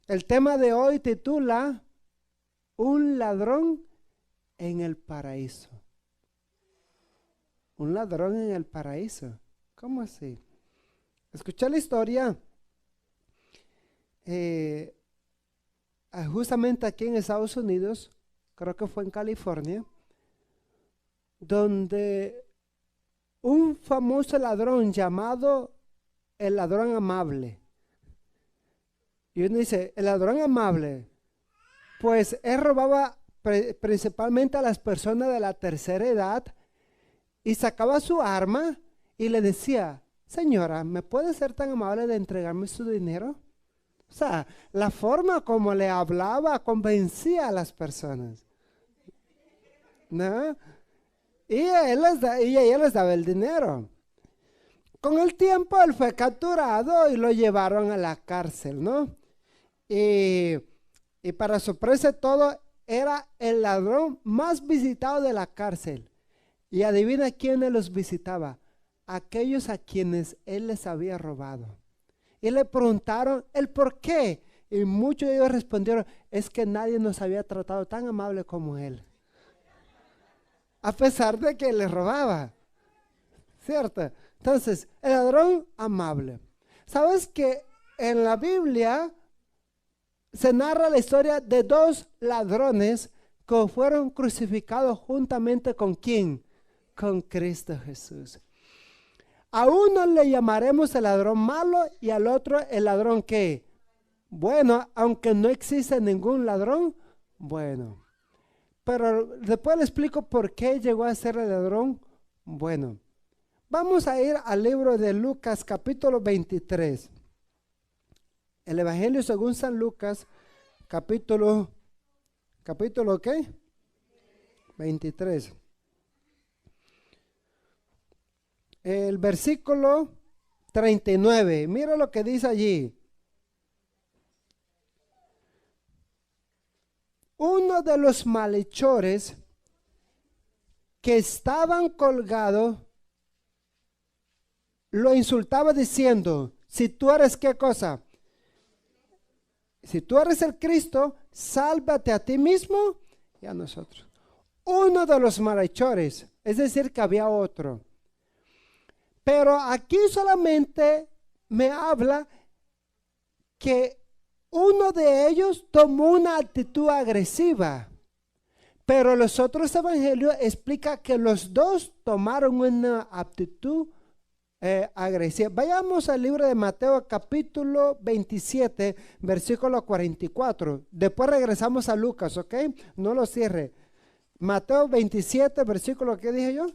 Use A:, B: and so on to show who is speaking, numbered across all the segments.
A: El tema de hoy titula Un ladrón en el paraíso. Un ladrón en el paraíso. ¿Cómo así? Escuché la historia eh, justamente aquí en Estados Unidos, creo que fue en California, donde un famoso ladrón llamado el ladrón amable. Y uno dice, el ladrón amable, pues él robaba principalmente a las personas de la tercera edad y sacaba su arma y le decía, señora, ¿me puede ser tan amable de entregarme su dinero? O sea, la forma como le hablaba convencía a las personas, ¿no? Y ella les daba el dinero. Con el tiempo él fue capturado y lo llevaron a la cárcel, ¿no? Y, y para sorpresa de todo, era el ladrón más visitado de la cárcel. Y adivina quiénes los visitaba. Aquellos a quienes él les había robado. Y le preguntaron el por qué. Y muchos de ellos respondieron, es que nadie nos había tratado tan amable como él. A pesar de que le robaba. ¿Cierto? Entonces, el ladrón amable. ¿Sabes que en la Biblia se narra la historia de dos ladrones que fueron crucificados juntamente con quién? Con Cristo Jesús. A uno le llamaremos el ladrón malo y al otro el ladrón ¿qué? Bueno, aunque no existe ningún ladrón, bueno. Pero después le explico por qué llegó a ser el ladrón bueno. Vamos a ir al libro de Lucas capítulo 23. El Evangelio según San Lucas capítulo ¿qué? 23. El versículo 39. Mira lo que dice allí. Uno de los malhechores que estaban colgados lo insultaba diciendo, si tú eres qué cosa, si tú eres el Cristo, sálvate a ti mismo y a nosotros. Uno de los malhechores, es decir que había otro. Pero aquí solamente me habla que uno de ellos tomó una actitud agresiva. Pero los otros evangelios explican que los dos tomaron una actitud agresiva. Vayamos al libro de Mateo capítulo 27, versículo 44. Después regresamos a Lucas, ¿ok? No lo cierre. Mateo 27, versículo, ¿qué dije yo?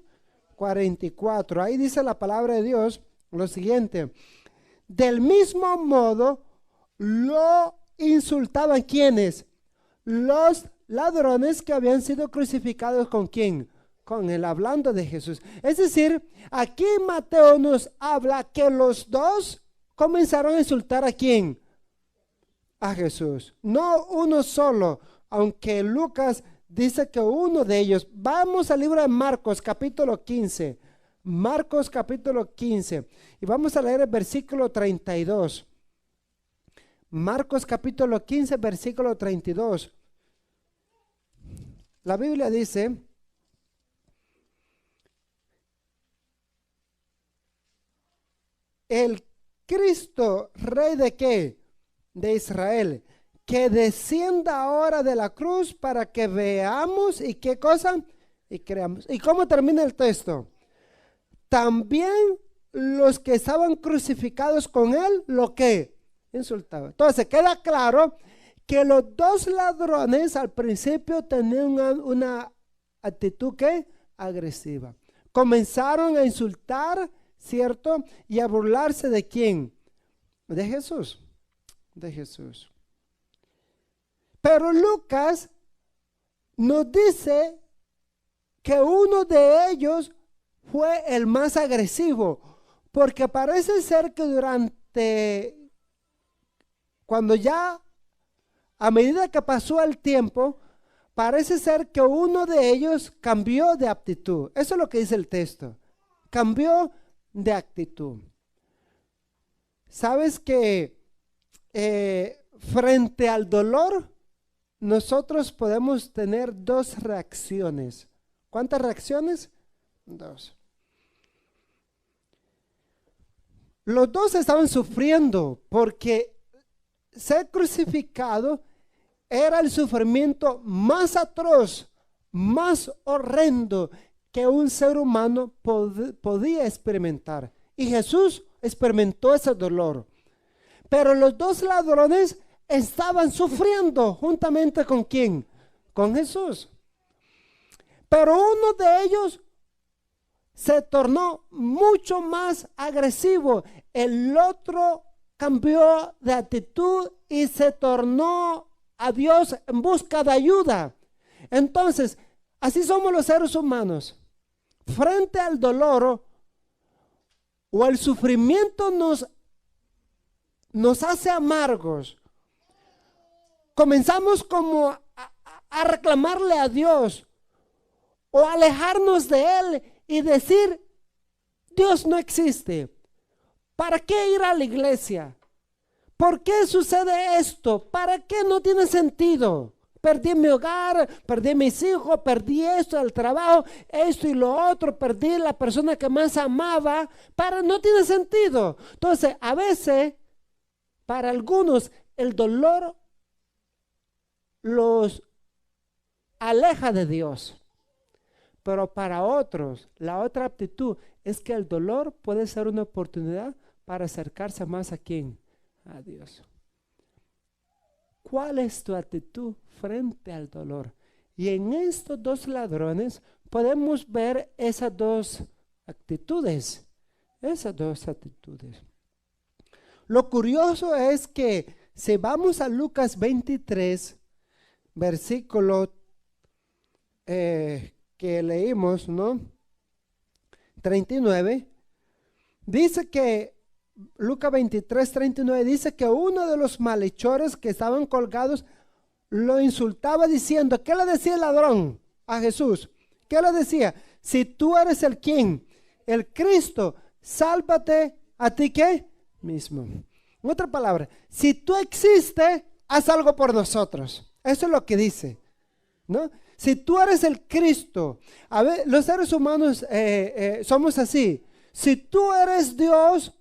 A: 44. Ahí dice la palabra de Dios lo siguiente. Del mismo modo lo insultaban ¿quiénes? Los ladrones que habían sido crucificados ¿con quién? Con él, hablando de Jesús. Es decir, aquí Mateo nos habla que los dos comenzaron a insultar ¿a quién? A Jesús. No uno solo, aunque Lucas dice que uno de ellos. Vamos al libro de Marcos capítulo 15. Marcos capítulo 15. Y vamos a leer el versículo 32. Marcos capítulo 15, versículo 32. La Biblia dice, el Cristo, rey de qué? De Israel, que descienda ahora de la cruz para que veamos y qué cosa y creamos. ¿Y cómo termina el texto? También los que estaban crucificados con él, lo que insultaban. Entonces queda claro que los dos ladrones al principio tenían una actitud que agresiva. Comenzaron a insultar, ¿cierto? Y a burlarse de quién? De Jesús. De Jesús. Pero Lucas nos dice que uno de ellos fue el más agresivo, porque parece ser que cuando ya, a medida que pasó el tiempo, parece ser que uno de ellos cambió de actitud. Eso es lo que dice el texto. Cambió de actitud. Sabes que frente al dolor, nosotros podemos tener dos reacciones. ¿Cuántas reacciones? Dos. Los dos estaban sufriendo porque ser crucificado era el sufrimiento más atroz, más horrendo que un ser humano podía experimentar. Y Jesús experimentó ese dolor. Pero los dos ladrones estaban sufriendo juntamente con ¿quién? Con Jesús. Pero uno de ellos se tornó mucho más agresivo. El otro cambió de actitud y se tornó a Dios en busca de ayuda. Entonces, así somos los seres humanos. Frente al dolor o al sufrimiento nos hace amargos. Comenzamos como a reclamarle a Dios o alejarnos de Él y decir, Dios no existe. ¿Para qué ir a la iglesia? ¿Por qué sucede esto? ¿Para qué no tiene sentido? Perdí mi hogar, perdí mis hijos, perdí esto, el trabajo, esto y lo otro, perdí la persona que más amaba, no tiene sentido. Entonces, a veces, para algunos, el dolor los aleja de Dios. Pero para otros, la otra actitud es que el dolor puede ser una oportunidad para acercarse más a ¿quién? A Dios. ¿Cuál es tu actitud frente al dolor? Y en estos dos ladrones podemos ver esas dos actitudes. Esas dos actitudes. Lo curioso es que si vamos a Lucas 23, versículo que leímos, ¿no? 39, dice que Lucas 23, 39 dice que uno de los malhechores que estaban colgados lo insultaba diciendo, ¿qué le decía el ladrón a Jesús? ¿Qué le decía? Si tú eres el quién, el Cristo, sálvate a ti ¿qué? Mismo. En otra palabra, si tú existes, haz algo por nosotros. Eso es lo que dice, ¿no? Si tú eres el Cristo, a ver, los seres humanos somos así. Si tú eres Dios,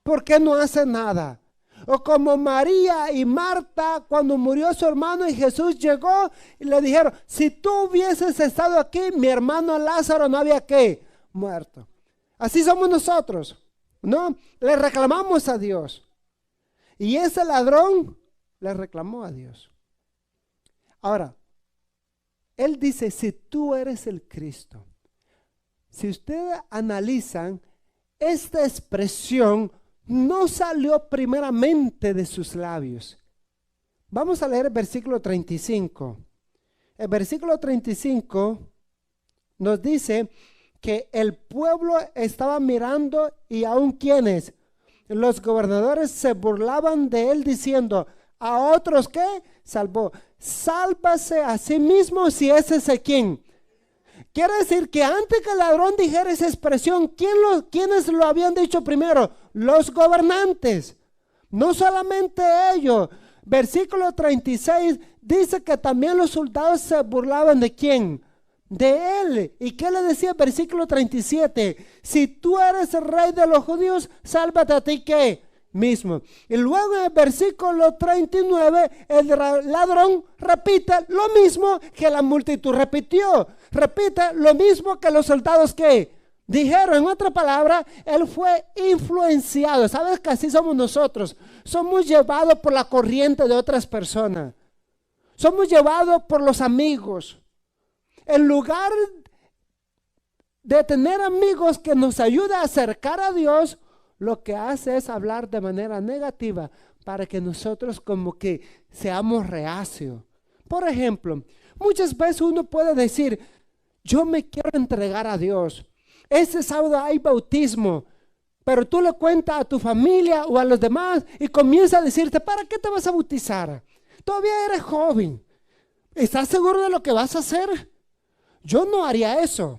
A: ¿por qué no hace nada? O como María y Marta cuando murió su hermano y Jesús llegó y le dijeron, si tú hubieses estado aquí, mi hermano Lázaro no había ¿qué? Muerto. Así somos nosotros, ¿no? Le reclamamos a Dios. Y ese ladrón le reclamó a Dios. Ahora, él dice, si tú eres el Cristo. Si ustedes analizan, esta expresión no salió primeramente de sus labios. Vamos a leer el versículo 35. El versículo 35 nos dice que el pueblo estaba mirando y aún quienes, los gobernadores se burlaban de él diciendo, a otros ¿qué? Salvó. Sálvase a sí mismo si ese es el quién. Quiere decir que antes que el ladrón dijera esa expresión, ¿quiénes lo habían dicho primero? Los gobernantes. No solamente ellos. Versículo 36 dice que también los soldados se burlaban ¿de quién? De él. ¿Y qué le decía el versículo 37? Si tú eres el rey de los judíos, sálvate a ti ¿qué? Mismo. Y luego en el versículo 39 el ladrón repite lo mismo que la multitud repitió, repite lo mismo que los soldados que dijeron. En otra palabra, él fue influenciado. ¿Sabes que así somos nosotros? Somos llevados por la corriente de otras personas, somos llevados por los amigos. En lugar de tener amigos que nos ayuden a acercar a Dios, lo que hace es hablar de manera negativa para que nosotros como que seamos reacios. Por ejemplo, muchas veces uno puede decir, yo me quiero entregar a Dios. Este sábado hay bautismo, pero tú le cuentas a tu familia o a los demás y comienza a decirte, ¿para qué te vas a bautizar? Todavía eres joven. ¿Estás seguro de lo que vas a hacer? Yo no haría eso.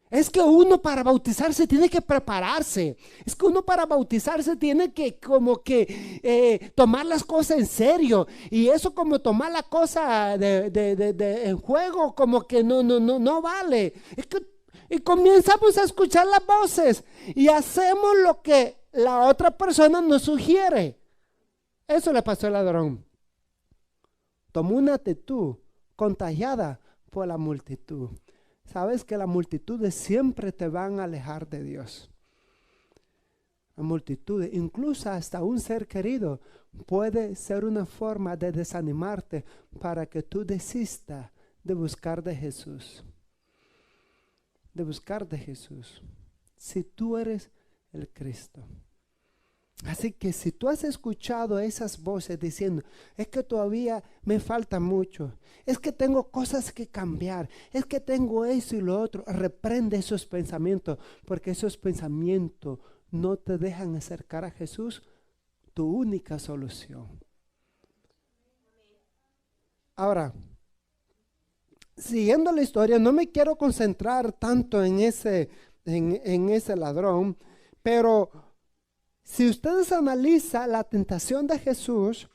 A: Es que uno para bautizarse tiene que prepararse. Es que uno para bautizarse tiene que como que tomar las cosas en serio. Y eso como tomar la cosa en juego como que no vale. Y comenzamos a escuchar las voces y hacemos lo que la otra persona nos sugiere. Eso le pasó al ladrón. Tomó una actitud contagiada por la multitud. Sabes que las multitudes siempre te van a alejar de Dios. Las multitudes, incluso hasta un ser querido, puede ser una forma de desanimarte para que tú desistas de buscar de Jesús. De buscar de Jesús. Si tú eres el Cristo. Así que si tú has escuchado esas voces diciendo, es que todavía me falta mucho, es que tengo cosas que cambiar, es que tengo eso y lo otro, reprende esos pensamientos, porque esos pensamientos no te dejan acercar a Jesús, tu única solución. Ahora, siguiendo la historia, no me quiero concentrar tanto en ese ladrón, pero si ustedes analizan la tentación de Jesús,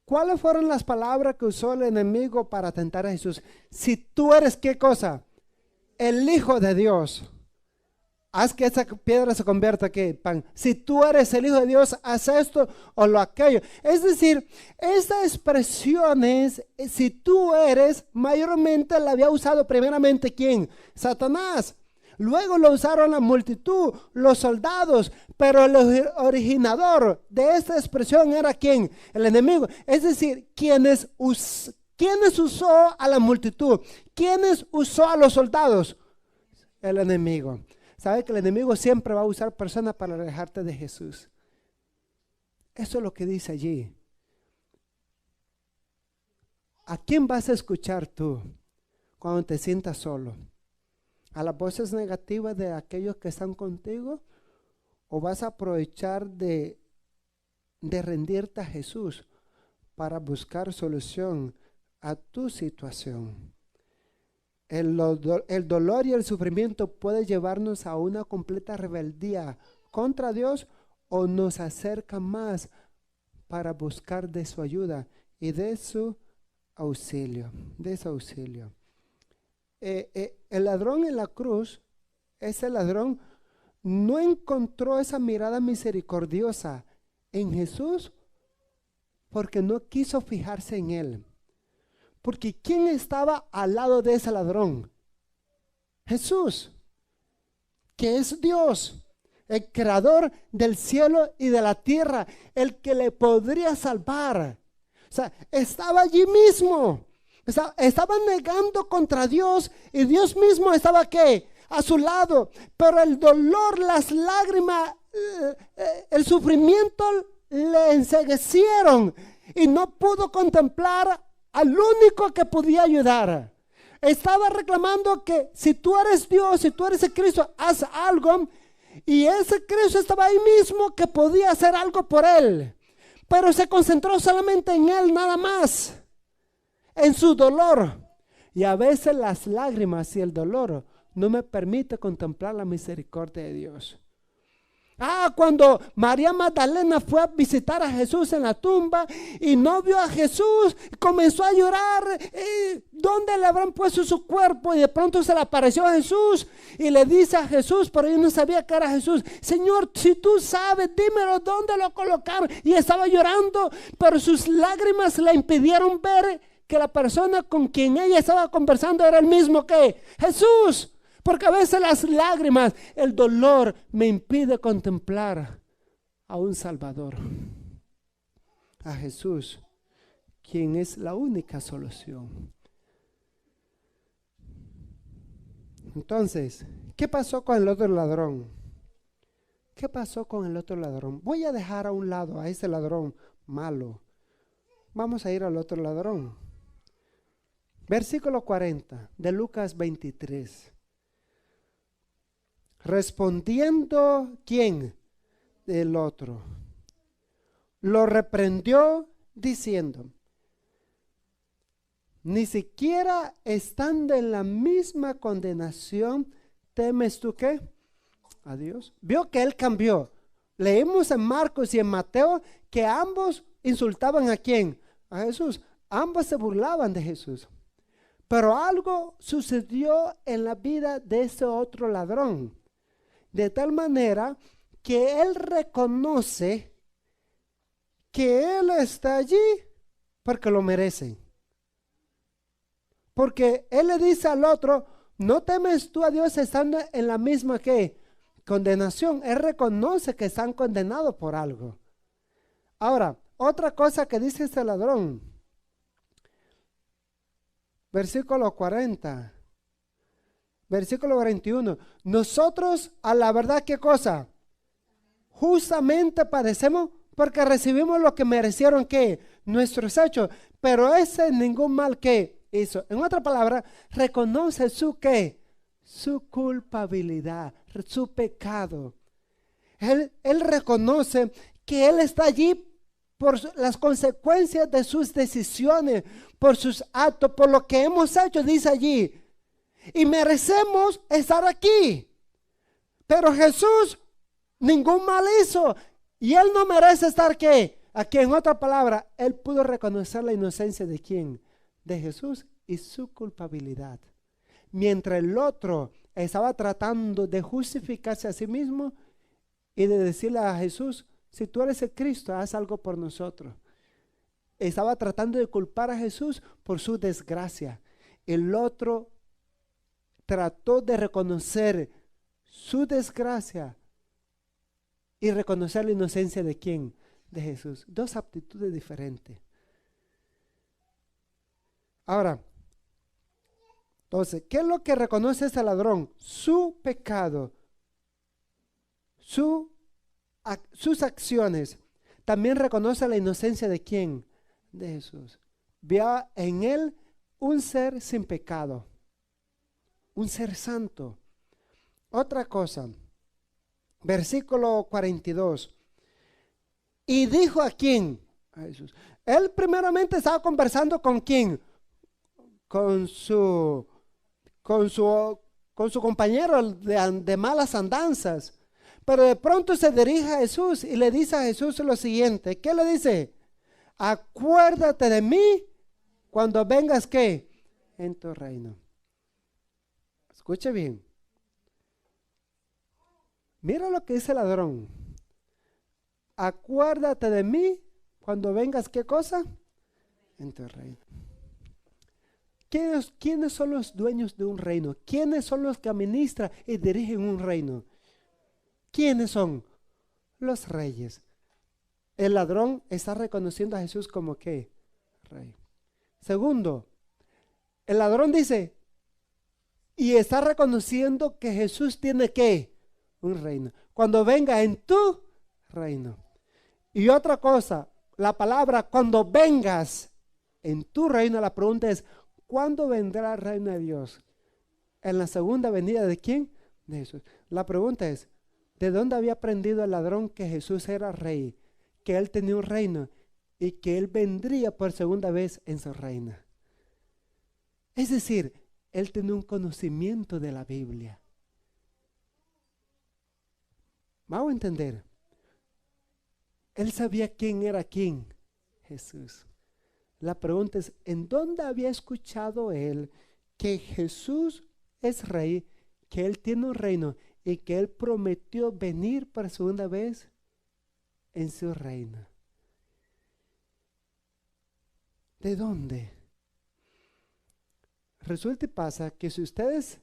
A: ¿cuáles fueron las palabras que usó el enemigo para tentar a Jesús? Si tú eres, ¿qué cosa? El Hijo de Dios, haz que esa piedra se convierta en pan. Si tú eres el Hijo de Dios, haz esto o lo aquello. Es decir, esta expresión es, si tú eres, mayormente la había usado primeramente ¿quién? Satanás. Luego lo usaron la multitud, los soldados, pero el originador de esta expresión era ¿quién? El enemigo. Es decir, ¿quiénes usó a la multitud? ¿Quiénes usó a los soldados? El enemigo. ¿Sabe que el enemigo siempre va a usar personas para alejarte de Jesús? Eso es lo que dice allí. ¿A quién vas a escuchar tú cuando te sientas solo? ¿A las voces negativas de aquellos que están contigo? ¿O vas a aprovechar de rendirte a Jesús para buscar solución a tu situación? El dolor y el sufrimiento puede llevarnos a una completa rebeldía contra Dios o nos acerca más para buscar de su ayuda y de su auxilio. El ladrón en la cruz, ese ladrón no encontró esa mirada misericordiosa en Jesús porque no quiso fijarse en él. Porque ¿quién estaba al lado de ese ladrón? Jesús, que es Dios, el creador del cielo y de la tierra, el que le podría salvar. O sea, estaba allí mismo. Estaba negando contra Dios y Dios mismo estaba ¿qué? A su lado. Pero el dolor, las lágrimas, el sufrimiento le enceguecieron y no pudo contemplar al único que podía ayudar. Estaba reclamando que si tú eres Dios, si tú eres el Cristo, haz algo. Y ese Cristo estaba ahí mismo que podía hacer algo por él. Pero se concentró solamente en él nada más. En su dolor. Y a veces las lágrimas y el dolor no me permite contemplar la misericordia de Dios. Cuando María Magdalena fue a visitar a Jesús en la tumba y no vio a Jesús, comenzó a llorar. ¿Dónde le habrán puesto su cuerpo? Y de pronto se le apareció a Jesús y le dice a Jesús, pero ella no sabía que era Jesús: Señor, si tú sabes, dímelo dónde lo colocaron. Y estaba llorando, pero sus lágrimas le impidieron ver que la persona con quien ella estaba conversando era el mismo que Jesús. Porque a veces las lágrimas, el dolor me impide contemplar a un Salvador, a Jesús, quien es la única solución. Entonces, ¿qué pasó con el otro ladrón? ¿Qué pasó con el otro ladrón? Voy a dejar a un lado a ese ladrón malo. Vamos a ir al otro ladrón. Versículo 40 de Lucas 23. Respondiendo, ¿quién? El otro. Lo reprendió diciendo: ni siquiera estando en la misma condenación, temes tú qué? A Dios. Vio que él cambió. Leemos en Marcos y en Mateo que ambos insultaban ¿a quién? A Jesús. Ambos se burlaban de Jesús. Pero algo sucedió en la vida de ese otro ladrón. De tal manera que él reconoce que él está allí porque lo merece. Porque él le dice al otro, no temes tú a Dios estando en la misma que condenación. Él reconoce que están condenados por algo. Ahora, otra cosa que dice este ladrón. Versículo 40. Versículo 41. Nosotros a la verdad, ¿qué cosa? Justamente padecemos porque recibimos lo que merecieron que nuestros hechos, pero ese ningún mal que hizo. En otra palabra, reconoce su qué, su culpabilidad, su pecado. Él reconoce que él está allí por las consecuencias de sus decisiones, por sus actos, por lo que hemos hecho, dice allí. Y merecemos estar aquí. Pero Jesús ningún mal hizo. Y él no merece estar ¿qué? Aquí, en otra palabra, él pudo reconocer la inocencia de ¿quién? De Jesús y su culpabilidad. Mientras el otro estaba tratando de justificarse a sí mismo y de decirle a Jesús, si tú eres el Cristo, haz algo por nosotros. Estaba tratando de culpar a Jesús por su desgracia. El otro trató de reconocer su desgracia y reconocer la inocencia de ¿quién? De Jesús. Dos actitudes diferentes. Ahora, entonces, ¿qué es lo que reconoce este ladrón? Su pecado, sus acciones. También reconoce la inocencia de ¿quién? De Jesús. Vio en él un ser sin pecado, un ser santo. Otra cosa, versículo 42. Y dijo ¿a quién? A Jesús. Él primeramente estaba conversando ¿con quién? Con su compañero de malas andanzas. Pero de pronto se dirige a Jesús y le dice a Jesús lo siguiente. ¿Qué le dice? Acuérdate de mí cuando vengas ¿qué? En tu reino. Escuche bien. Mira lo que dice el ladrón. Acuérdate de mí cuando vengas ¿qué cosa? En tu reino. ¿Quiénes son los dueños de un reino? ¿Quiénes son los que administran y dirigen un reino? ¿Quiénes son? Los reyes. El ladrón está reconociendo a Jesús como ¿qué? Rey. Segundo, el ladrón dice, y está reconociendo que Jesús tiene ¿qué? Un reino. Cuando venga en tu reino. Y otra cosa, la palabra cuando vengas en tu reino, la pregunta es, ¿cuándo vendrá el reino de Dios? ¿En la segunda venida de quién? De Jesús. La pregunta es, ¿de dónde había aprendido el ladrón que Jesús era rey? Que él tenía un reino y que él vendría por segunda vez en su reino. Es decir, él tenía un conocimiento de la Biblia. Vamos a entender. Él sabía quién era quién, Jesús. La pregunta es, ¿en dónde había escuchado él que Jesús es rey, que él tiene un reino y que él prometió venir por segunda vez en su reino? ¿De dónde? Resulta y pasa que si ustedes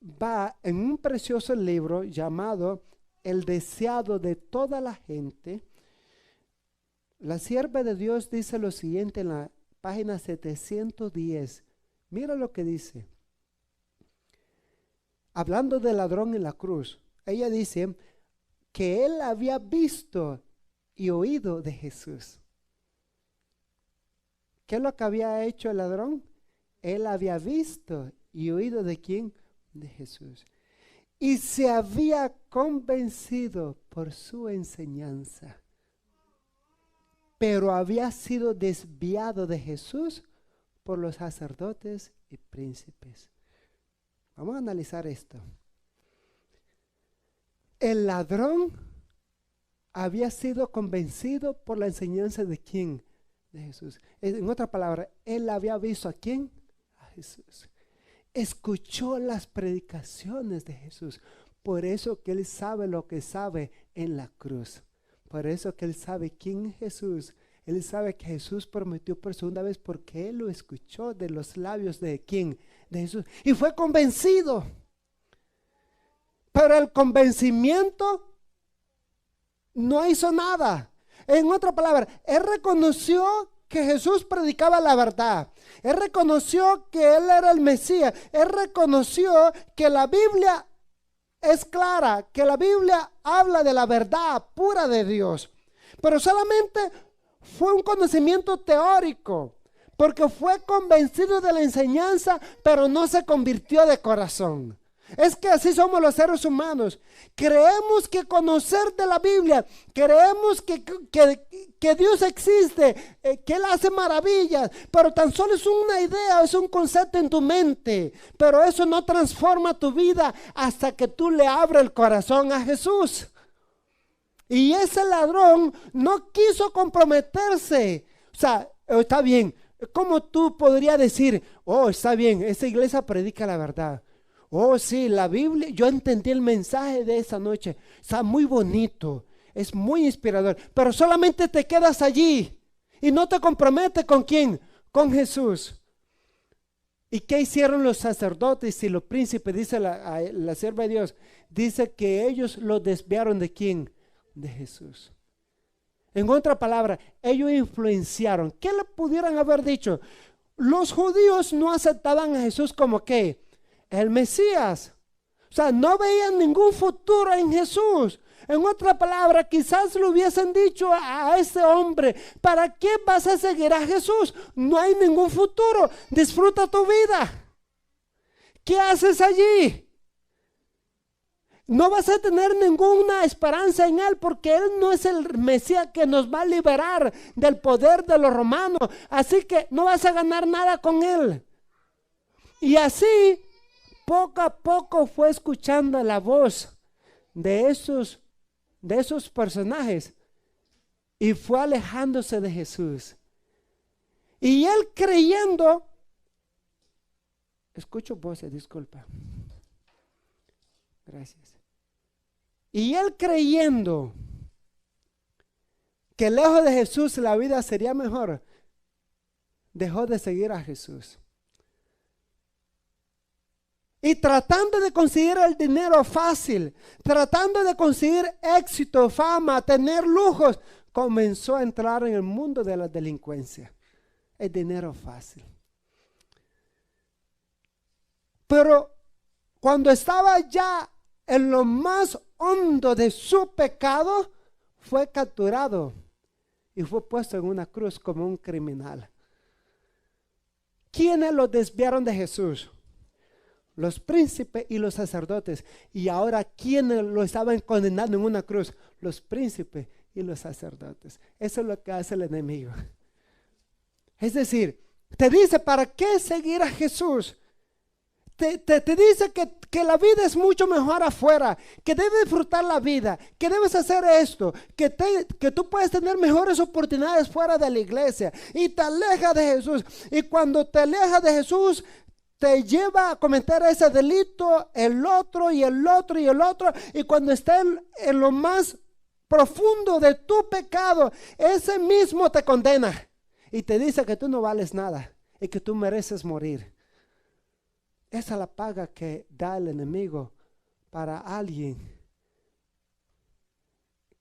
A: van en un precioso libro llamado El deseado de toda la gente, la sierva de Dios dice lo siguiente en la página 710. Mira lo que dice. Hablando del ladrón en la cruz, ella dice que él había visto y oído de Jesús. ¿Qué es lo que había hecho el ladrón? Él había visto y oído de quién? De Jesús. Y se había convencido por su enseñanza. Pero había sido desviado de Jesús por los sacerdotes y príncipes. Vamos a analizar esto. El ladrón había sido convencido por la enseñanza de quién, de Jesús. En otra palabra, él había visto a quién, a Jesús. Escuchó las predicaciones de Jesús. Por eso que él sabe lo que sabe en la cruz. Por eso que él sabe quién es Jesús. Él sabe que Jesús prometió por segunda vez porque él lo escuchó de los labios de quién, de Jesús. Y fue convencido. Pero el convencimiento no hizo nada. En otra palabra, él reconoció que Jesús predicaba la verdad. Él reconoció que él era el Mesías. Él reconoció que la Biblia es clara, que la Biblia habla de la verdad pura de Dios. Pero solamente fue un conocimiento teórico, porque fue convencido de la enseñanza, pero no se convirtió de corazón. Es que así somos los seres humanos. Creemos que conocer de la Biblia, creemos que Dios existe, que Él hace maravillas, pero tan solo es una idea, es un concepto en tu mente. Pero eso no transforma tu vida hasta que tú le abres el corazón a Jesús. Y ese ladrón no quiso comprometerse. O sea, está bien. ¿Cómo tú podrías decir, oh, está bien, esa iglesia predica la verdad? Oh, sí, la Biblia, yo entendí el mensaje de esa noche. Está muy bonito, es muy inspirador, pero solamente te quedas allí y no te comprometes con quién, con Jesús. ¿Y qué hicieron los sacerdotes y los príncipes? Dice la sierva de Dios, dice que ellos lo desviaron de quién, de Jesús. En otra palabra, ellos influenciaron. ¿Qué le pudieran haber dicho? Los judíos no aceptaban a Jesús como ¿qué? El Mesías. O sea, no veían ningún futuro en Jesús. En otra palabra, quizás le hubiesen dicho a ese hombre, ¿para qué vas a seguir a Jesús? No hay ningún futuro, disfruta tu vida. ¿Qué haces allí? No vas a tener ninguna esperanza en Él, porque Él no es el Mesías que nos va a liberar del poder de los romanos. Así que no vas a ganar nada con Él. Y así poco a poco fue escuchando la voz de esos personajes y fue alejándose de Jesús. Y él creyendo, escucho voces, disculpa. Gracias. Y él creyendo que lejos de Jesús la vida sería mejor, dejó de seguir a Jesús. Y tratando de conseguir el dinero fácil, tratando de conseguir éxito, fama, tener lujos, comenzó a entrar en el mundo de la delincuencia. El dinero fácil. Pero cuando estaba ya en lo más hondo de su pecado, fue capturado y fue puesto en una cruz como un criminal. ¿Quiénes lo desviaron de Jesús? Los príncipes y los sacerdotes. Y ahora, ¿quiénes lo estaban condenando en una cruz? Los príncipes y los sacerdotes. Eso es lo que hace el enemigo. Es decir, te dice, ¿para qué seguir a Jesús? Te dice que la vida es mucho mejor afuera, que debes disfrutar la vida, que debes hacer esto, que tú puedes tener mejores oportunidades fuera de la iglesia, y te aleja de Jesús. Y cuando te aleja de Jesús, te lleva a cometer ese delito, el otro y el otro y el otro. Y cuando está en lo más profundo de tu pecado, ese mismo te condena y te dice que tú no vales nada y que tú mereces morir. Esa es la paga que da el enemigo para alguien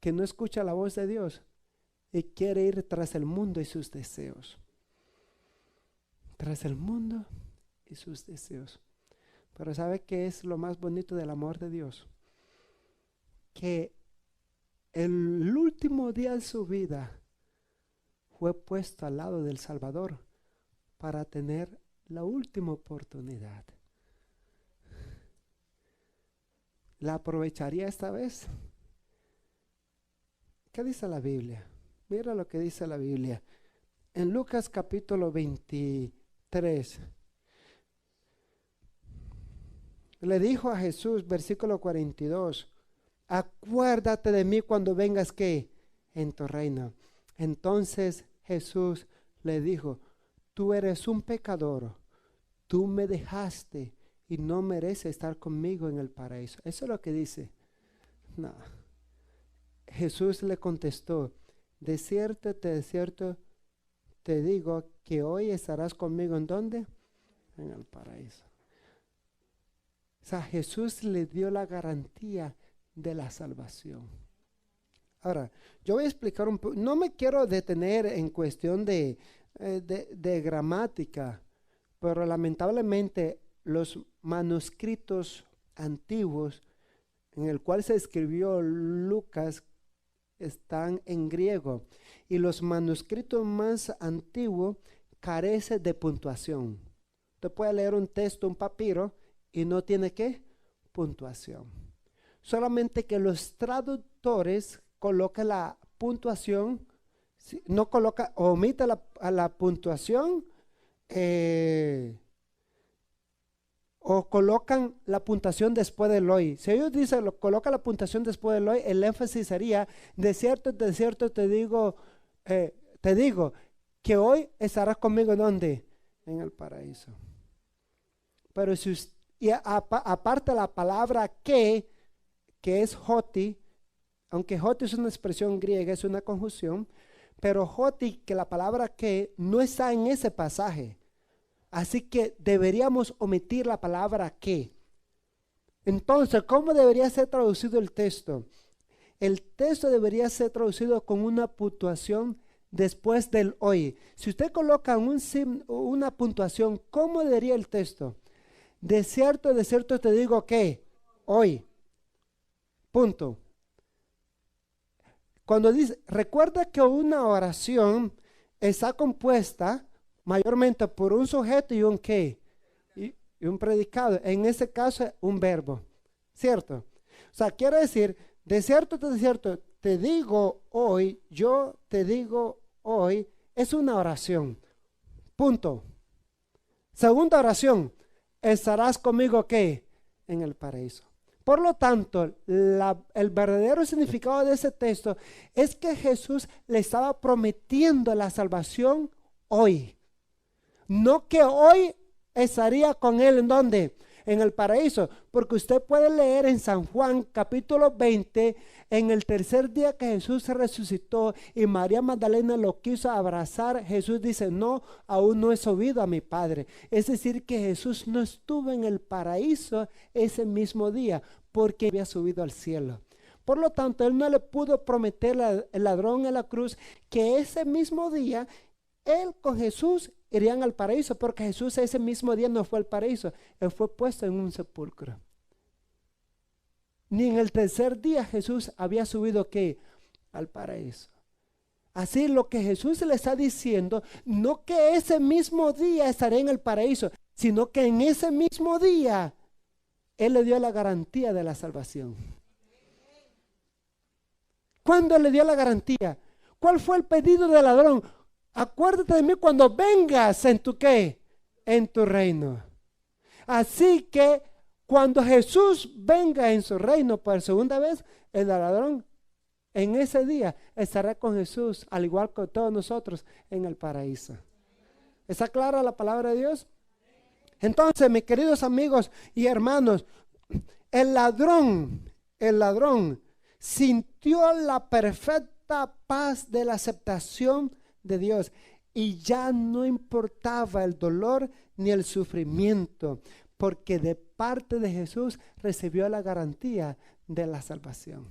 A: que no escucha la voz de Dios y quiere ir tras el mundo y sus deseos. Tras el mundo y sus deseos. Pero ¿sabe qué es lo más bonito del amor de Dios? Que el último día de su vida fue puesto al lado del Salvador para tener la última oportunidad. ¿La aprovecharía esta vez? ¿Qué dice la Biblia? Mira lo que dice la Biblia. En Lucas capítulo 23. Le dijo a Jesús, versículo 42, acuérdate de mí cuando vengas ¿qué? En tu reino. Entonces Jesús le dijo, tú eres un pecador, tú me dejaste y no mereces estar conmigo en el paraíso. Eso es lo que dice. No. Jesús le contestó, de cierto te digo que hoy estarás conmigo. ¿En dónde? En el paraíso. O sea, Jesús le dio la garantía de la salvación. Ahora, yo voy a explicar un poco, no me quiero detener en cuestión de gramática, pero lamentablemente los manuscritos antiguos en el cual se escribió Lucas están en griego, y los manuscritos más antiguos carecen de puntuación. Usted puede leer un texto, un papiro, y no tiene ¿qué? Puntuación. Solamente que los traductores colocan la puntuación, no coloca, omite la puntuación, o colocan la puntuación después del hoy. Si ellos dicen, coloca la puntuación después del hoy, el énfasis sería, de cierto te digo que hoy estarás conmigo, ¿dónde? En el paraíso. Pero si aparte la palabra que es hoti, aunque hoti es una expresión griega, es una conjunción, pero hoti, que la palabra que no está en ese pasaje. Así que deberíamos omitir la palabra que. Entonces, ¿cómo debería ser traducido el texto? El texto debería ser traducido con una puntuación después del hoy. Si usted coloca una puntuación, ¿cómo diría el texto? De cierto te digo que hoy. Punto. Cuando dice, recuerda que una oración está compuesta mayormente por un sujeto y un qué, y un predicado. En este caso, un verbo, ¿cierto? O sea, quiere decir, de cierto te digo hoy, yo te digo hoy, es una oración. Punto. Segunda oración, estarás conmigo ¿qué? En el paraíso. Por lo tanto, el verdadero significado de ese texto es que Jesús le estaba prometiendo la salvación hoy. No que hoy estaría con él, ¿en dónde? En el paraíso. Porque usted puede leer en San Juan capítulo 20, en el tercer día que Jesús se resucitó y María Magdalena lo quiso abrazar, Jesús dice, no, aún no he subido a mi Padre. Es decir, que Jesús no estuvo en el paraíso ese mismo día porque había subido al cielo. Por lo tanto, él no le pudo prometer al ladrón en la cruz que ese mismo día él con Jesús irían al paraíso, porque Jesús ese mismo día no fue al paraíso, él fue puesto en un sepulcro. Ni en el tercer día Jesús había subido ¿qué? Al paraíso. Así lo que Jesús le está diciendo, no que ese mismo día estaré en el paraíso, sino que en ese mismo día él le dio la garantía de la salvación. ¿Cuándo le dio la garantía? ¿Cuál fue el pedido del ladrón? Acuérdate de mí cuando vengas en tu ¿qué? En tu reino. Así que cuando Jesús venga en su reino por segunda vez, el ladrón en ese día estará con Jesús, al igual que todos nosotros, en el paraíso. ¿Está clara la palabra de Dios? Entonces, mis queridos amigos y hermanos, el ladrón sintió la perfecta paz de la aceptación de Dios y ya no importaba el dolor ni el sufrimiento, porque de parte de Jesús recibió la garantía de la salvación.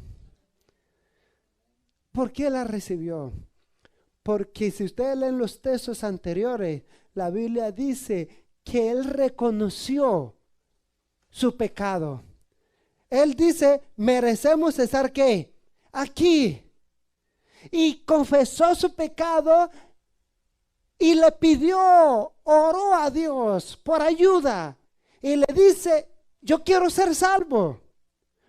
A: ¿Por qué la recibió? Porque si ustedes leen los textos anteriores, la Biblia dice que él reconoció su pecado. Él dice, merecemos estar ¿qué? Aquí. Y confesó su pecado y le pidió, oró a Dios por ayuda. Y le dice, yo quiero ser salvo.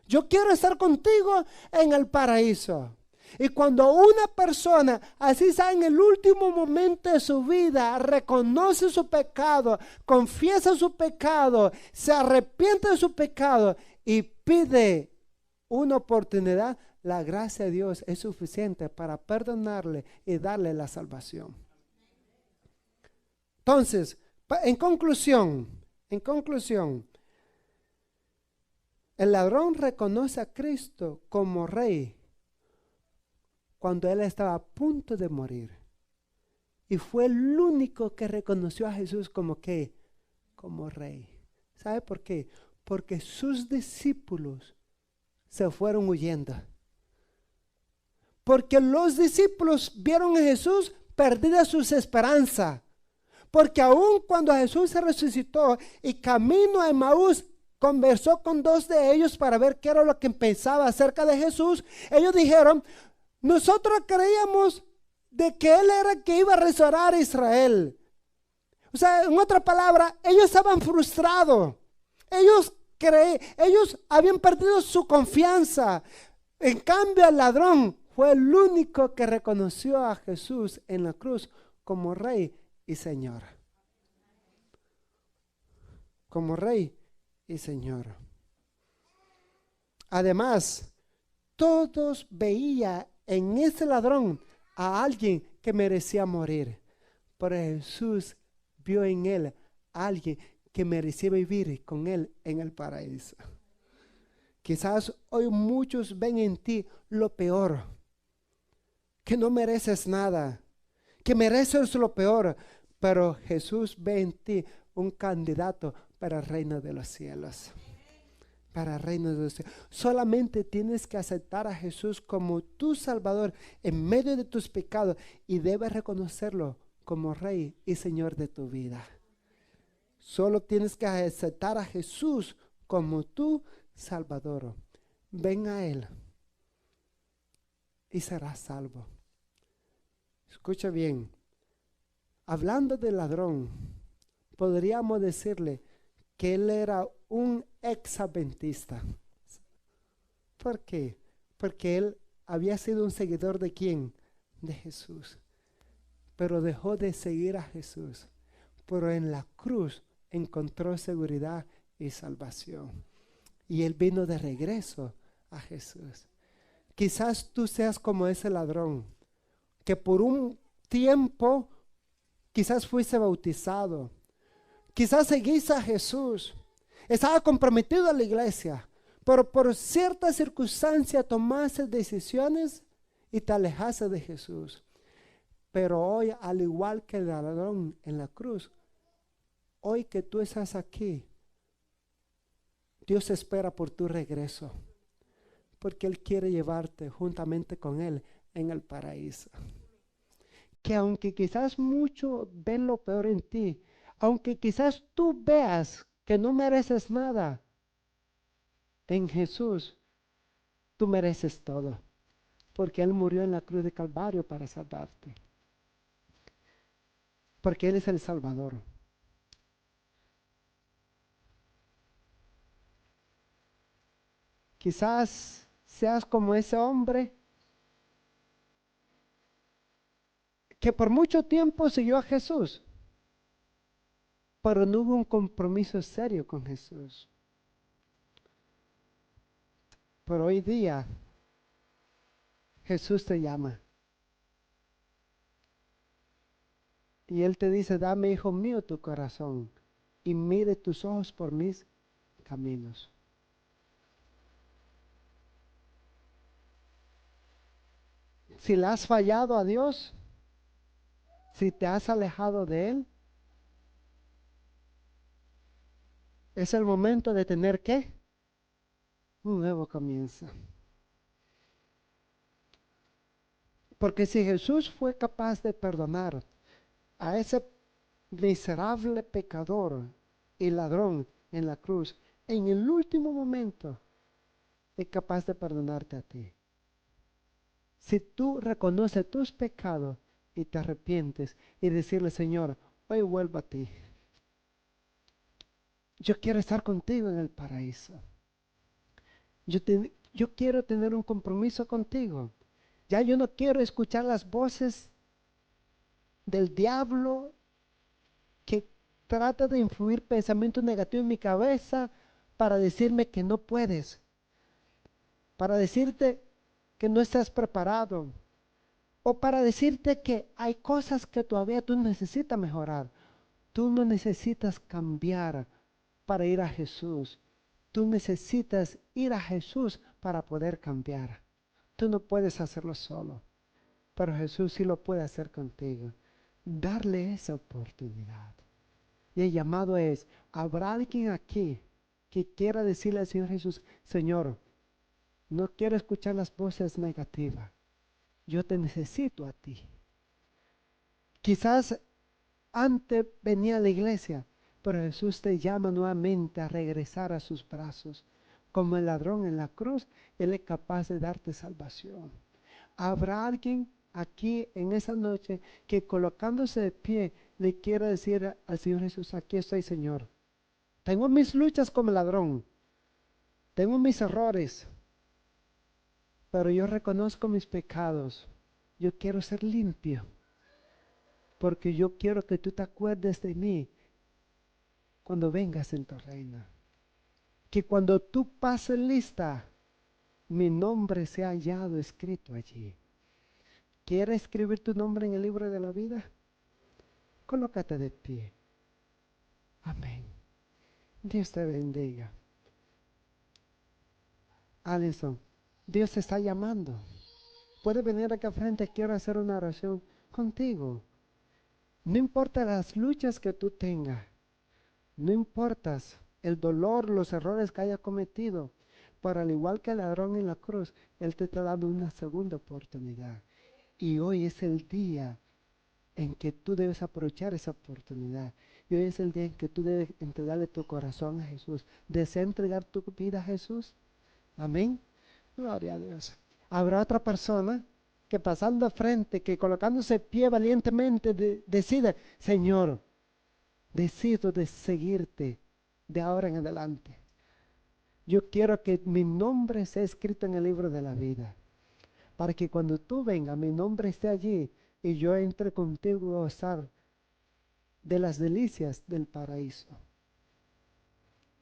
A: Yo quiero estar contigo en el paraíso. Y cuando una persona, así está en el último momento de su vida, reconoce su pecado, confiesa su pecado, se arrepiente de su pecado y pide una oportunidad, la gracia de Dios es suficiente para perdonarle y darle la salvación. Entonces, en conclusión, el ladrón reconoce a Cristo como rey cuando él estaba a punto de morir. Y fue el único que reconoció a Jesús como ¿qué? Como rey. ¿Sabe por qué? Porque sus discípulos se fueron huyendo. Porque los discípulos vieron a Jesús perdida sus esperanzas. Porque aun cuando Jesús se resucitó y camino a Emaús, conversó con dos de ellos para ver qué era lo que pensaba acerca de Jesús. Ellos dijeron, nosotros creíamos de que Él era el que iba a restaurar a Israel. O sea, en otra palabra, ellos estaban frustrados. Ellos habían perdido su confianza. En cambio, el ladrón fue el único que reconoció a Jesús en la cruz como Rey y Señor. Como Rey y Señor. Además, todos veían en ese ladrón a alguien que merecía morir. Pero Jesús vio en él a alguien que merecía vivir con él en el paraíso. Quizás hoy muchos ven en ti lo peor, que no mereces nada, que mereces lo peor, pero Jesús ve en ti un candidato para el reino de los cielos. Para el reino de los cielos. Solamente tienes que aceptar a Jesús como tu Salvador en medio de tus pecados y debes reconocerlo como Rey y Señor de tu vida. Solo tienes que aceptar a Jesús como tu Salvador. Ven a Él y serás salvo. Escucha bien. Hablando del ladrón, podríamos decirle que él era un ex-adventista. ¿Por qué? Porque él había sido un seguidor ¿de quién? De Jesús. Pero dejó de seguir a Jesús. Pero en la cruz encontró seguridad y salvación. Y él vino de regreso a Jesús. Quizás tú seas como ese ladrón, que por un tiempo quizás fuiste bautizado. Quizás seguiste a Jesús. Estaba comprometido a la iglesia. Pero por ciertas circunstancias tomaste decisiones y te alejaste de Jesús. Pero hoy, al igual que el ladrón en la cruz, hoy que tú estás aquí, Dios espera por tu regreso. Porque Él quiere llevarte juntamente con Él en el paraíso. Que aunque quizás muchos ven lo peor en ti, aunque quizás tú veas que no mereces nada, en Jesús tú mereces todo. Porque Él murió en la cruz de Calvario para salvarte. Porque Él es el Salvador. Quizás seas como ese hombre que por mucho tiempo siguió a Jesús, pero no hubo un compromiso serio con Jesús. Pero hoy día Jesús te llama. Y Él te dice, dame, hijo mío, tu corazón y mire tus ojos por mis caminos. Si le has fallado a Dios, si te has alejado de Él, es el momento de tener ¿qué? Un nuevo comienzo. Porque si Jesús fue capaz de perdonar a ese miserable pecador y ladrón en la cruz, en el último momento es capaz de perdonarte a ti. Si tú reconoces tus pecados y te arrepientes y decirle, Señor, hoy vuelvo a ti. Yo quiero estar contigo en el paraíso. Yo quiero tener un compromiso contigo. Ya yo no quiero escuchar las voces del diablo que trata de influir pensamientos negativos en mi cabeza para decirme que no puedes. para decirte que no estás preparado, o para decirte que hay cosas que todavía tú necesitas mejorar. Tú no necesitas cambiar para ir a Jesús. Tú necesitas ir a Jesús para poder cambiar. Tú no puedes hacerlo solo, pero Jesús sí lo puede hacer contigo. Darle esa oportunidad. Y el llamado es, ¿habrá alguien aquí que quiera decirle al Señor Jesús, Señor, no quiero escuchar las voces negativas, yo te necesito a ti? Quizás antes venía a la iglesia, pero Jesús te llama nuevamente a regresar a sus brazos. Como el ladrón en la cruz, Él es capaz de darte salvación. ¿Habrá alguien aquí en esa noche que colocándose de pie le quiera decir al Señor Jesús, aquí estoy, Señor? Tengo mis luchas como ladrón, tengo mis errores, pero yo reconozco mis pecados. Yo quiero ser limpio, porque yo quiero que tú te acuerdes de mí cuando vengas en tu reino. Que cuando tú pases lista, mi nombre sea hallado escrito allí. ¿Quieres escribir tu nombre en el libro de la vida? Colócate de pie. Amén. Dios te bendiga. Alison, Dios te está llamando. Puedes venir acá frente, quiero hacer una oración contigo. No importa las luchas que tú tengas, no importa el dolor, los errores que hayas cometido, pero al igual que el ladrón en la cruz, Él te está dando una segunda oportunidad. Y hoy es el día en que tú debes aprovechar esa oportunidad. Y hoy es el día en que tú debes entregarle tu corazón a Jesús. ¿Desea entregar tu vida a Jesús? Amén. Gloria a Dios. Habrá otra persona que pasando frente, que colocándose pie valientemente decide, Señor, decido de seguirte de ahora en adelante. Yo quiero que mi nombre sea escrito en el libro de la vida, para que cuando tú vengas, mi nombre esté allí y yo entre contigo a gozar de las delicias del paraíso.